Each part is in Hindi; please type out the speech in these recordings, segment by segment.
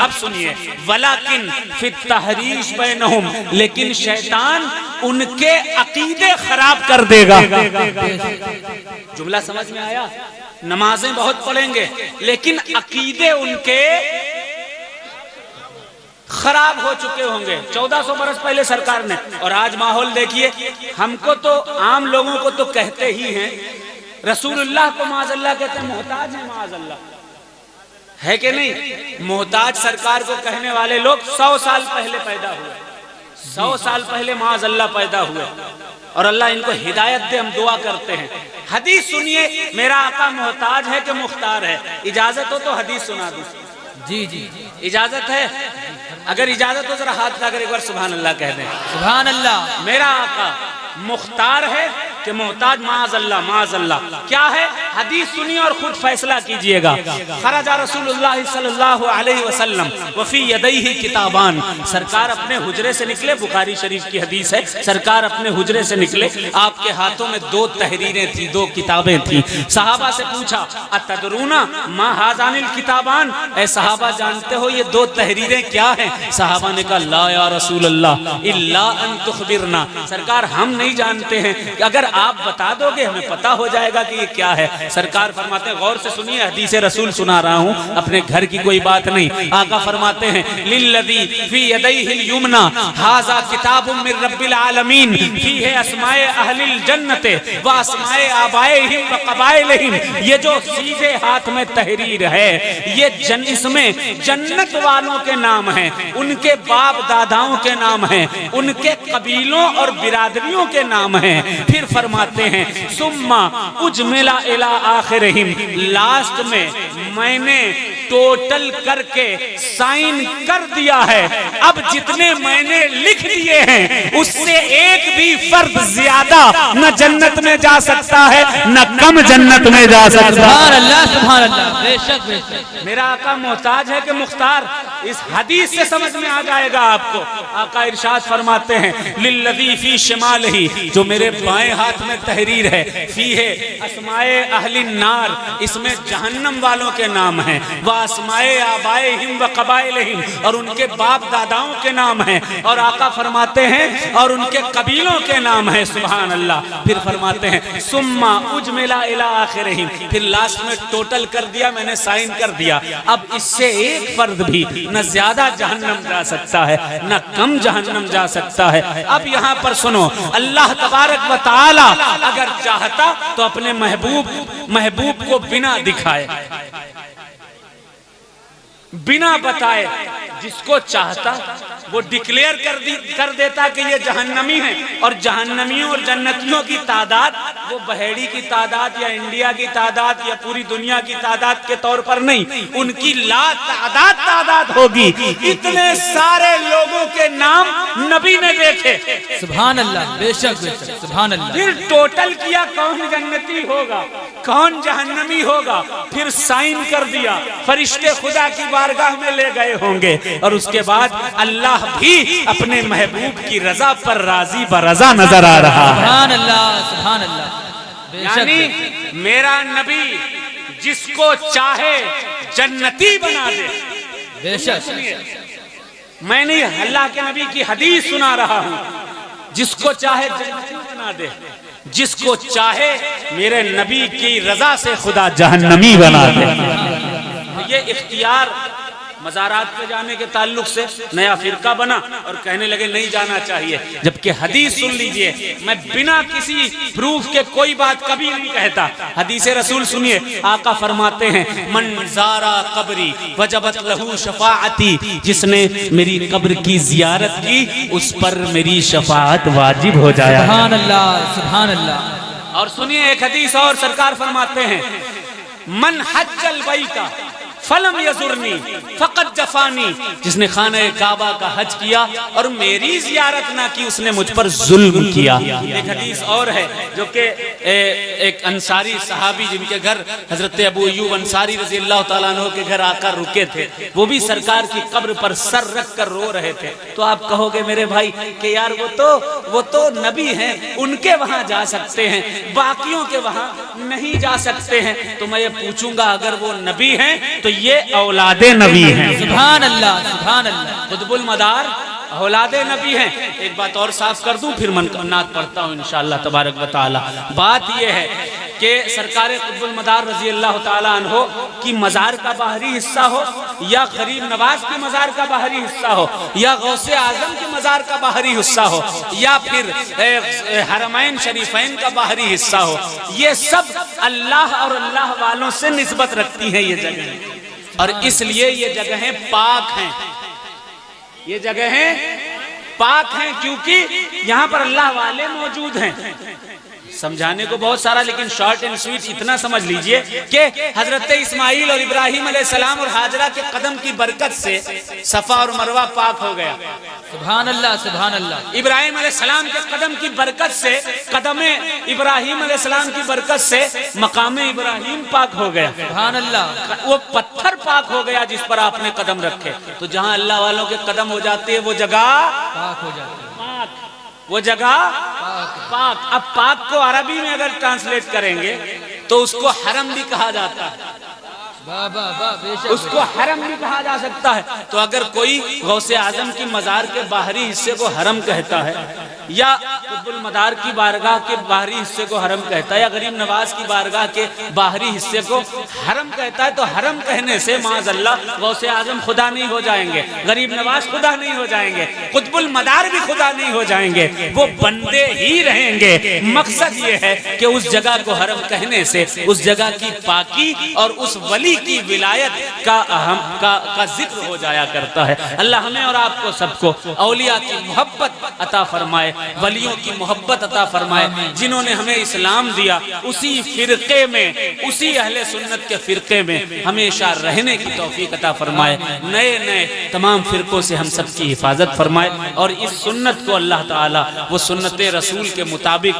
अब सुनिए, वलाकिन फित तहरीश बैनहुम, लेकिन शैतान उनके अकीदे खराब कर देगा। जुमला समझ में आया? नमाजें बहुत पढ़ेंगे लेकिन अकीदे उनके खराब हो चुके होंगे 1400 बरस पहले सरकार ने। और आज माहौल देखिए, हमको तो आम लोगों को तो कहते ही हैं, रसूलुल्लाह को माज़अल्लाह कहते हैं मोहताज है, माज़अल्लाह है कि नहीं? मोहताज सरकार को कहने वाले लोग 100 साल पहले पैदा हुए, 100 साल पहले माज़अल्लाह पैदा हुए। और अल्लाह इनको हिदायत दे, हम दुआ करते हैं। हदीस सुनिए, मेरा आका मोहताज है कि मुख्तार है? इजाजत हो तो हदीस सुना दूं। जी जी, इजाजत है? अगर इजाजत हो जरा हाथ लाकर एक बार सुभान अल्लाह कह दें। सुभान अल्लाह। मेरा आका मुख्तार है कि मोहताज? माज़अल्लाह, माज़अल्लाह। क्या है? हदीस सुनिए और खुद फैसला कीजिएगा। खरजा रसूलुल्लाह सल्लल्लाहु अलैहि वसल्लम वफी यदैहि किताबान, सरकार अपने हुजरे से निकले, बुखारी शरीफ की हदीस है, सरकार अपने हुजरे से निकले, आपके हाथों में 2 तहरीरें थी, 2 किताबें थी। सहाबा से पूछा, अतदरूना मा हाज़ानिल किताबान, ऐ सहाबा जानते हो ये 2 तहरीरें क्या हैं? सहाबा ने कहा, ला या रसूलल्लाह इल्ला अन तुखबिरना, सरकार हम नहीं जानते हैं, अगर आप बता दोगे हमें पता हो जाएगा कि ये क्या है। सरकार फरमाते हैं, गौर से सुनिए, हदीस रसूल सुना रहा हूँ, अपने घर की कोई बात नहीं। आका फरमाते हैं, लिल्लज़ी फी यदैहिल युमना हाज़ा किताबुम मिन रब्बिल आलमीन फीहि अस्माए अहलिल जन्नते व अस्माए आबाइहिम व क़बाइलिहिम, ये जो सीधे हाथ में तहरीर है, ये इसमें जन्नत वालों के नाम हैं, उनके बाप दादाओं के नाम हैं, उनके कबीलों और बिरादरियों के नाम हैं। फिर फरमाते हैं, सुम्मा उजमिला इला आखिरहिम, लास्ट में मैंने टोटल करके साइन कर दिया है। अब जितने मैंने लिख दिए हैं उससे एक भी फर्द ज्यादा न जन्नत में जा सकता है न कम जन्नत में जा सकता है। सुभान अल्लाह, सुभान अल्लाह। बेशक बेशक। मेरा आका मोहताज है कि मुख्तार? इस हदीस से समझ में आ जाएगा आपको। आका इरशाद फरमाते हैं, लिल्लज़ी फी शिमालिही, जो मेरे बाएं हाथ में तहरीर है, फीहे अस्माए अहलिन नार, इसमें जहन्नम वालों के नाम हैं, व अस्माए आबाइहिम व क़बाइलिहिम, और उनके बाप दादाओं के नाम हैं। और आका फरमाते हैं, और उनके कबीलों के नाम हैं। सुभान अल्लाह। फिर फरमाते हैं, सुम्मा उजमिला इला आखिरहिम, फिर लास्ट में टोटल कर दिया, मैंने साइन कर दिया। अब इससे एक फर्द भी न ज्यादा जहन्नम जा सकता है न कम जहन्नम जा सकता है। अब यहाँ पर सुनो, अल्लाह तबारक व तआला अगर चाहता तो अपने महबूब को बिना दिखाए, बिना बताए, जिसको चाहता वो डिक्लेयर कर देता कि ये जहन्नमी है। और जहन्नमियों और जन्नतियों की तादाद वो बहेड़ी की तादाद या इंडिया की तादाद या पूरी दुनिया की तादाद के तौर पर नहीं, उनकी तादाद होगी। इतने सारे लोगों के नाम नबी ने देखे। सुभान अल्लाह। बेशक बेशक। सुभान अल्लाह। फिर टोटल किया, कौन जन्नती होगा कौन जहन्नमी होगा, फिर साइन कर दिया, फरिश्ते खुदा की बारगाह में ले गए होंगे। और उसके बाद अल्लाह भी अपने महबूब की रजा पर राजी बरजा नजर आ रहा है। सुभान अल्लाह, सुभान अल्लाह। यानी मेरा नबी जिसको चाहे जन्नती बना दे। बेशक। मैं नहीं, अल्लाह के नबी की हदीस सुना रहा हूँ, जिसको चाहे जन्नती बना दे, जिसको चाहे मेरे नबी की रजा से खुदा जहन्नमी बना दे। ये इख्तियार मज़ारात पे जाने के ताल्लुक से नया फिरका बना और कहने लगे नहीं जाना चाहिए, जबकि हदीस सुन लीजिए, मैं बिना किसी प्रूफ के कोई बात कभी नहीं कहता। हदीस रसूल सुनिए, आका फरमाते हैं, मन ज़ारा कब्री वजबत लहू शफाअती, जिसने मेरी कब्र की जियारत की उस पर मेरी शफाअत वाजिब हो जाए। सुभान अल्लाह, सुभान अल्लाह। और सुनिए एक हदीस और, सरकार फरमाते हैं, मन हज्जल बैता फलम यजुरनी फकत जफानी, जिसने खाने काबा का हज किया और मेरी जियारत ना की उसने मुझ पर जुल्म किया। एक हदीस और है जो कि एक अंसारी सहाबी जिनके घर हजरत अबू अय्यूब अंसारी रज़ी अल्लाह तआला अन्हु के घर आकर रुके थे, वो भी सरकार की कब्र पर सर रख कर रो रहे थे। तो आप कहोगे मेरे भाई कि यार वो तो नबी हैं, उनके वहां जा सकते हैं, बाकियों के वहां नहीं जा सकते हैं। तो मैं ये पूछूंगा, अगर वो नबी हैं तो ये औलादे नबी हैं। सुभान अल्लाह, सुभान अल्लाह। कुतुबुल मदार औलादे नबी हैं। एक बात और साफ कर दूं, फिर नात पढ़ता हूं इंशाअल्लाह तबारक व तआला। बात यह है कि सरकार कुतुबुल मदार रजी अल्लाह तआला अन्हो की मज़ार का बाहरी हिस्सा हो, या गरीब नवाज के मज़ार का बाहरी हिस्सा हो, या गौसे आजम के मज़ार का बाहरी हिस्सा हो, या फिर हरमैन शरीफैन का बाहरी हिस्सा हो, ये सब अल्लाह और अल्लाह वालों से निस्बत रखती हैं ये जगह, और इसलिए ये जगहें पाक हैं। ये जगहें पाक हैं क्योंकि यहाँ पर अल्लाह वाले मौजूद हैं। समझाने को बहुत सारा, लेकिन शॉर्ट एंड स्वीट इतना समझ लीजिए कि हजरत इस्माइल और इब्राहिम अलैहिस्सलाम और हाजरा के कदम की बरकत से सफा और मरवा पाक हो गया। सुभान अल्लाह, सुभान अल्लाह। इब्राहिम अलैहिस्सलाम के कदम की बरकत से, कदमे इब्राहिम अलैहिस्सलाम की बरकत से मकामे इब्राहिम पाक हो गया। सुभान अल्लाह। वो पत्थर पाक हो गया जिस पर आपने कदम रखे। तो जहाँ अल्लाह वालों के कदम हो जाते हैं वो जगह पाक हो जाती है, वो जगह पाक। अब पाक को अरबी में अगर ट्रांसलेट करेंगे तो उसको हरम भी कहा जाता है, उसको हरम भी कहा जा सकता है। तो अगर कोई गौसे आजम की मज़ार के बाहरी हिस्से को हरम कहता है, या कुतुबुल मदार की बारगाह के बाहरी हिस्से को हरम कहता है, या गरीब नवाज की बारगाह के बाहरी हिस्से को हरम कहता है, तो हरम कहने से माज़अल्लाह गौसे आजम खुदा नहीं हो जाएंगे, गरीब नवाज खुदा नहीं हो जाएंगे, कुतुबुल मदार भी खुदा नहीं हो जाएंगे, वो बंदे ही रहेंगे। मकसद ये है कि उस जगह को हरम कहने से उस जगह की पाकी और उस वली की विलायत का का जिक्र हो जाया करता है। अल्लाह हमें और आपको सबको औलिया की मोहब्बत अता फरमाए, वलियों की मोहब्बत अता फरमाए, जिन्होंने हमें इस्लाम दिया उसी फिरके में, उसी अहले सुन्नत के फिरके में हमेशा रहने की तौफीक अता फरमाए। नए नए तमाम फिरकों से हम सब की हिफाजत फरमाए, और इस सुन्नत को अल्लाह ताला वो सुन्नत रसूल के मुताबिक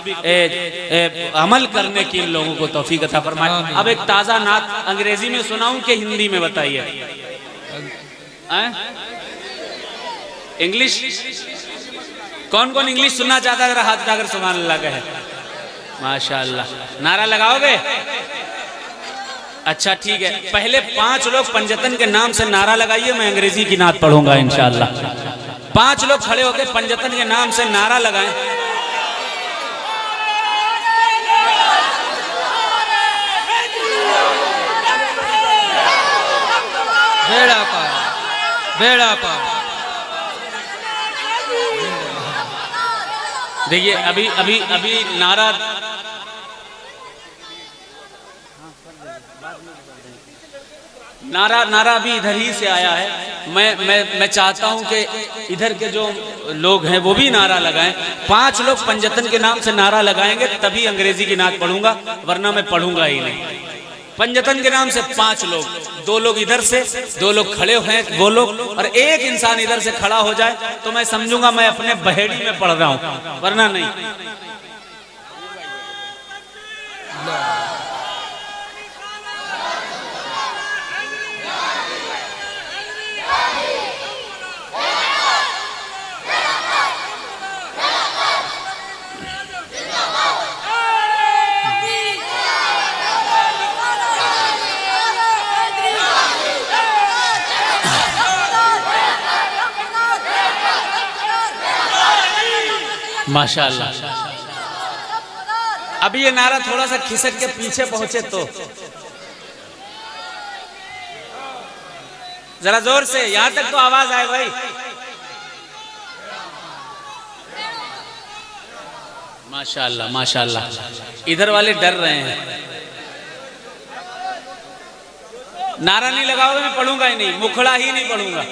अमल करने की इन लोगों को तौफीक अता फरमाए। अब एक ताज़ा नात अंग्रेजी में सुनाऊं कि हिंदी में बताइए? इंग्लिश? कौन कौन इंग्लिश सुनना चाहता है? अगर हाथ उठाकर सुभान अल्लाह कहे। माशाअल्लाह। नारा लगाओगे? अच्छा ठीक है, पहले 5 लोग पंजतन के नाम से नारा लगाइए, मैं अंग्रेजी की नात पढ़ूंगा इंशाअल्लाह। 5 लोग खड़े होकर पंजतन के नाम से नारा लगाएं। बेड़ा पार, बेड़ा पार। देखिए अभी अभी अभी नारा नारा नारा अभी इधर ही से आया है। मैं चाहता हूं कि इधर के जो लोग हैं वो भी नारा लगाएं। 5 लोग पंजतन के नाम से नारा लगाएंगे तभी अंग्रेजी की नात पढ़ूंगा, वरना मैं पढ़ूंगा ही नहीं। पंजतन के नाम से 5 लोग, 2 लोग इधर से, 2 लोग खड़े हैं वो लोग, और एक इंसान इधर से खड़ा हो जाए तो मैं समझूंगा मैं अपने बहेड़ी में पढ़ रहा हूं, वरना नहीं। माशाअल्लाह। अभी ये नारा थोड़ा सा खिसक के पीछे पहुंचे तो जरा जोर से, यहां तक तो आवाज आए भाई। माशाअल्लाह माशाअल्लाह। इधर वाले डर रहे हैं। नारा नहीं लगाओगे मैं पढ़ूंगा ही नहीं, मुखड़ा ही नहीं पढ़ूंगा।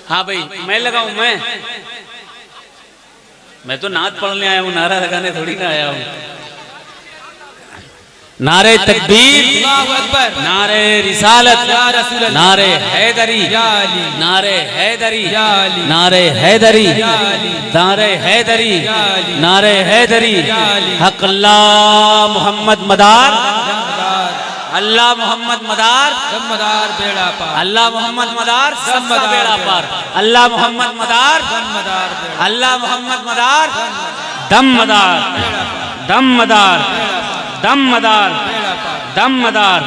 हाँ भाई मैं लगाऊं? मैं तो नात पढ़ने आया हूँ, नारा लगाने थोड़ी ना आया हूँ। नारे तकबीर, नारे रिसालत, नारे हैदरी, नारे हैदरी, नारे हैदरी, नारे हैदरी, नारे हैदरी, हक अल्लाह मोहम्मद मदार, अल्लाह मोहम्मद मदार, दमदार बेड़ा पार, अल्लाह मोहम्मद मदार, सबका दमदार बेड़ा बेड़ा पार। अल्लाह मोहम्मद मदार, दमदार बेड़ा, अल्लाह मोहम्मद मदार, दम मदार, बेड़ा पार, दम मदार, बेड़ा पार, दम मदार, बेड़ा पार, दम मदार।